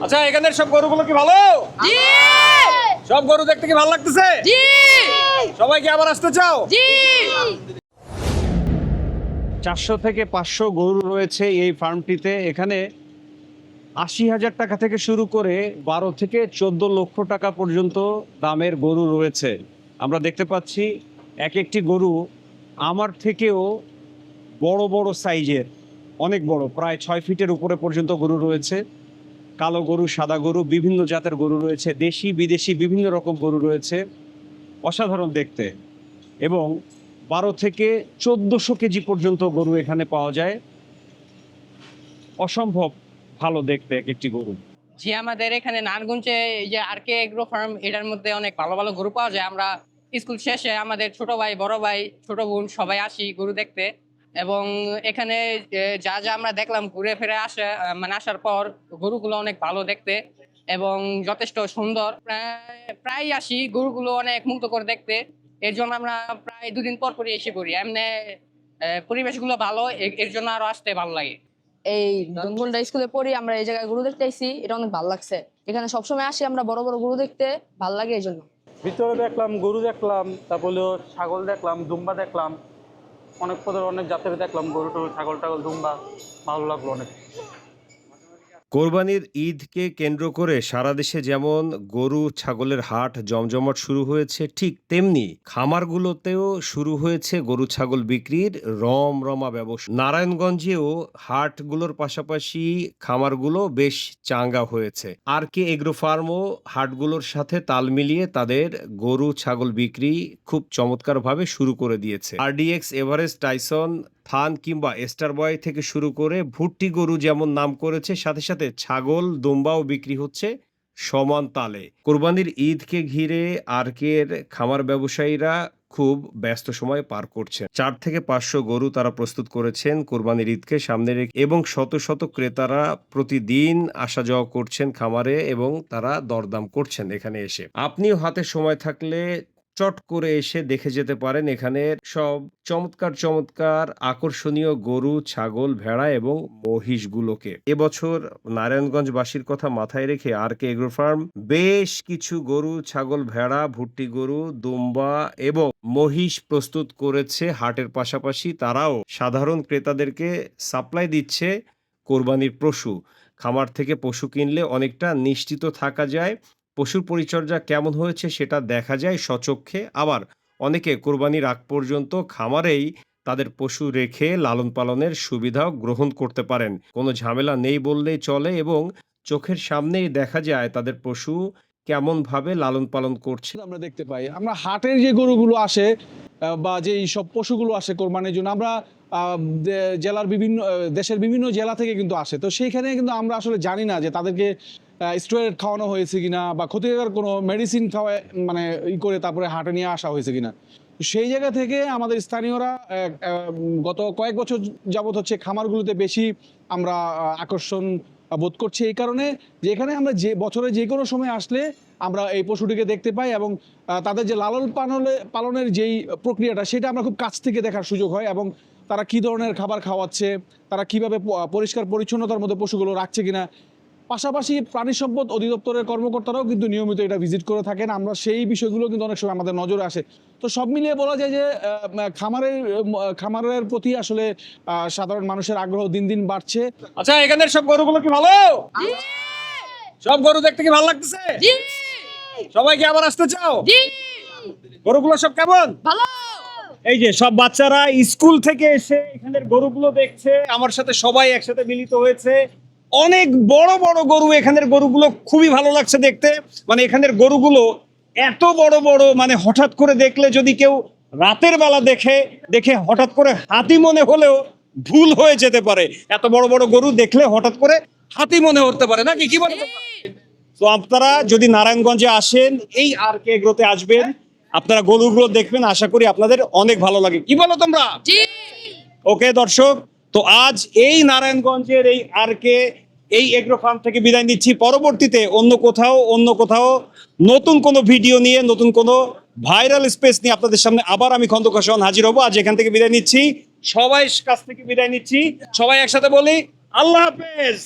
আচ্ছা, এখানের সব গরুগুলো কি ভালো? জি। সব গরু দেখতে কি ভালো লাগতেছে? জি। সবাই কি আবার আসতে চাও? জি। 400 থেকে 500 গরু রয়েছে এই ফার্মটিতে। এখানে 80,000 টাকা থেকে শুরু করে 12 থেকে 14 লক্ষ টাকা পর্যন্ত দামের গরু রয়েছে। আমরা দেখতে পাচ্ছি এক একটি গরু আমার থেকেও বড় বড় সাইজের, অনেক বড়, প্রায় 6 ফিটের উপরে পর্যন্ত গরু রয়েছে। কালো গরু, সাদা গরু, বিভিন্ন জাতের গরু রয়েছে, দেশি বিদেশি বিভিন্ন রকম গরু রয়েছে। অসাধারণ দেখতে। এবং 12 থেকে 1400 কেজি পর্যন্ত গরু এখানে পাওয়া যায়। অসম্ভব ভালো দেখতে এক একটি গরু। জি, আমাদের এখানে নারায়ণগঞ্জে এই যে আর কে এগ্রো ফার্ম, এটার মধ্যে অনেক ভালো ভালো গরু পাওয়া যায়। আমরা স্কুল শেষে আমাদের ছোট ভাই, বড় ভাই, ছোট বোন সবাই আসি গরু দেখতে। এবং এখানে যা যা আমরা দেখলাম, ঘুরে ফিরে আসার পর গরুগুলো অনেক ভালো দেখতে এবং যথেষ্ট সুন্দর। প্রায় আসি, গরুগুলো অনেক মুগ্ধ করে দেখতে। এর জন্য আমরা প্রায় 2 দিন পর পরই এসে পড়ি। এমনি পরিবেশগুলো ভালো, এর জন্য আরো আসতে ভালো লাগে। এই ধনকুন্ডা স্কুলে পড়ি, আমরা এই জায়গায় গরু দেখতে আইছি, এটা অনেক ভালো লাগছে। এখানে সবসময় আসি আমরা, বড় বড় গরু দেখতে ভালো লাগে এই জন্য। ভিতরে দেখলাম গরু দেখলাম, তারপর ছাগল দেখলাম, দুম্বা দেখলাম, অনেক পদের অনেক জাতের দেখলাম গরু টরু, ছাগল টাগল, দুম্বা, ভালো লাগলো অনেক। কোরবানির ঈদকে কেন্দ্র করে সারা দেশে যেমন গরু ছাগলের হাট জমজমাট শুরু হয়েছে, ঠিক তেমনি খামারগুলোতেও শুরু হয়েছে গরু ছাগল বিক্রির রমরমা ব্যবসা। নারায়ণগঞ্জেও হাটগুলোর পাশাপাশি খামারগুলো বেশ চাঙ্গা হয়েছে। আর কে এগ্রো ফার্মও হাটগুলোর সাথে তাল মিলিয়ে তাদের গরু ছাগল বিক্রি খুব চমৎকারভাবে শুরু করে দিয়েছে। আরডিএক্স, এভারেস্ট, টাইসন, থান কিংবা এস্টার বয় থেকে শুরু করে ভুট্টি গরু যেমন নাম করেছে, সাথে সাথে ছাগল দুম্বাও বিক্রি হচ্ছে সমান তালে। কোরবানির ঈদকে ঘিরে আরকের খামার ব্যবসায়ীরা খুব ব্যস্ত সময় পার করছেন। 4 থেকে 500 গরু তারা প্রস্তুত করেছেন কোরবানির ঈদকে সামনে রেখে, এবং শত শত ক্রেতারা প্রতিদিন আসা যাওয়া করছেন খামারে এবং তারা দরদাম করছেন এখানে এসে। আপনিও হাতে সময় থাকলে চট করে এসে দেখে যেতে পারেন এখানের সব চমৎকার চমৎকার আকর্ষণীয় গরু, ছাগল, ভেড়া এবং মহিষগুলোকে। এবছর নারায়ণগঞ্জবাসীর কথা মাথায় রেখে আর কে এগ্রো ফার্ম বেশ কিছু গরু, ছাগল, ভেড়া, ভুট্টি গরু, দুম্বা এবং মহিষ প্রস্তুত করেছে। হাটের পাশাপাশি তারাও সাধারণ ক্রেতাদেরকে সাপ্লাই দিচ্ছে কোরবানির পশু। খামার থেকে পশু কিনলে অনেকটা নিশ্চিত থাকা যায়, পশুর পরিচর্যা কেমন হয়েছে সেটা দেখা যায় স্বচক্ষে। আবার অনেকে কোরবানির আগ পর্যন্ত খামারেই তাদের পশু রেখে লালন পালনের সুবিধাও গ্রহণ করতে পারেন। কোনো ঝামেলা নেই বললেই চলে, এবং চোখের সামনেই দেখা যায় তাদের পশু কেমনভাবে লালন পালন করছে। আমরা দেখতে পাই, আমরা হাটের যে গরুগুলো আসে বা যেই সব পশুগুলো আসে কোরবানির জন্য, আমরা জেলার বিভিন্ন দেশের বিভিন্ন জেলা থেকে কিন্তু আসে। তো সেইখানে কিন্তু আমরা আসলে জানি না যে তাদেরকে স্টেরয়েড খাওয়ানো হয়েছে কিনা বা ক্ষতিকর কোনো মেডিসিন খাওয়ায় মানে করে তারপরে হাটে নিয়ে আসা হয়েছে কিনা। সেই জায়গা থেকে আমাদের স্থানীয়রা গত কয়েক বছর যাবত হচ্ছে খামারগুলোতে বেশি আমরা আকর্ষণ বোধ করছি, এই কারণে যে এখানে আমরা যে বছরে যে কোনো সময় আসলে আমরা এই পশুটিকে দেখতে পাই এবং তাদের যে লালন পালনের যেই প্রক্রিয়াটা সেটা আমরা খুব কাছ থেকে দেখার সুযোগ হয়, এবং তারা কী ধরনের খাবার খাওয়াচ্ছে, তারা কিভাবে পরিষ্কার পরিচ্ছন্নতার মধ্যে পশুগুলো রাখছে কিনা। পাশাপাশি প্রাণী সম্পদ অধিদপ্তরের কর্মকর্তারাও কিন্তু নিয়মিত এটা ভিজিট করে থাকেন, আমরা সেই বিষয়গুলো কিন্তু অনেক সময় আমাদের নজরে আসে। তো সব মিলিয়ে বলা যায় যে খামারের প্রতি আসলে সাধারণ মানুষের আগ্রহ দিন দিন বাড়ছে। আচ্ছা, এখানের সব গরুগুলো কি ভালো? জি। সব গরু দেখতে কি ভালো লাগতেছে? জি। সবাই কি আবার আসতে চাও? জি। গরুগুলো সব কেমন? ভালো। এই যে সব বাচ্চারা স্কুল থেকে এসে এখানের গরুগুলো দেখছে, আমার সাথে সবাই একসাথে মিলিত হয়েছে। অনেক বড় বড় গরু, এখানের গরুগুলো খুবই ভালো লাগছে দেখতে। মানে এখানের গরুগুলো এত বড় বড়, মানে হঠাৎ করে দেখলে যদি কেউ রাতের বেলা দেখে হঠাৎ করে হাতি মনে হলেও ভুল হয়ে যেতে পারে। এত বড় বড় গরু দেখলে হঠাৎ করে হাতি মনে হতে পারে, নাকি কি বলে? তো আপনারা যদি নারায়ণগঞ্জে আসেন, এই আর কে এগ্রোতে আসবেন, আপনারা গরুগুলো দেখবেন, আশা করি আপনাদের অনেক ভালো লাগে। কি বলো তোমরা? জি। ওকে দর্শক, তো আজ এই নারায়ণগঞ্জের এই আর কে এই এগ্রো ফার্ম থেকে বিদায় নিচ্ছি। পরবর্তীতে অন্য কোথাও নতুন কোনো ভিডিও নিয়ে, নতুন কোনো ভাইরাল স্পেস নিয়ে আপনাদের সামনে আবার আমি খন্দকার সোহান হাজির হব। আজ এখান থেকে বিদায় নিচ্ছি, সবাই কাছ থেকে বিদায় নিচ্ছি। সবাই একসাথে বলি আল্লাহ হাফেজ।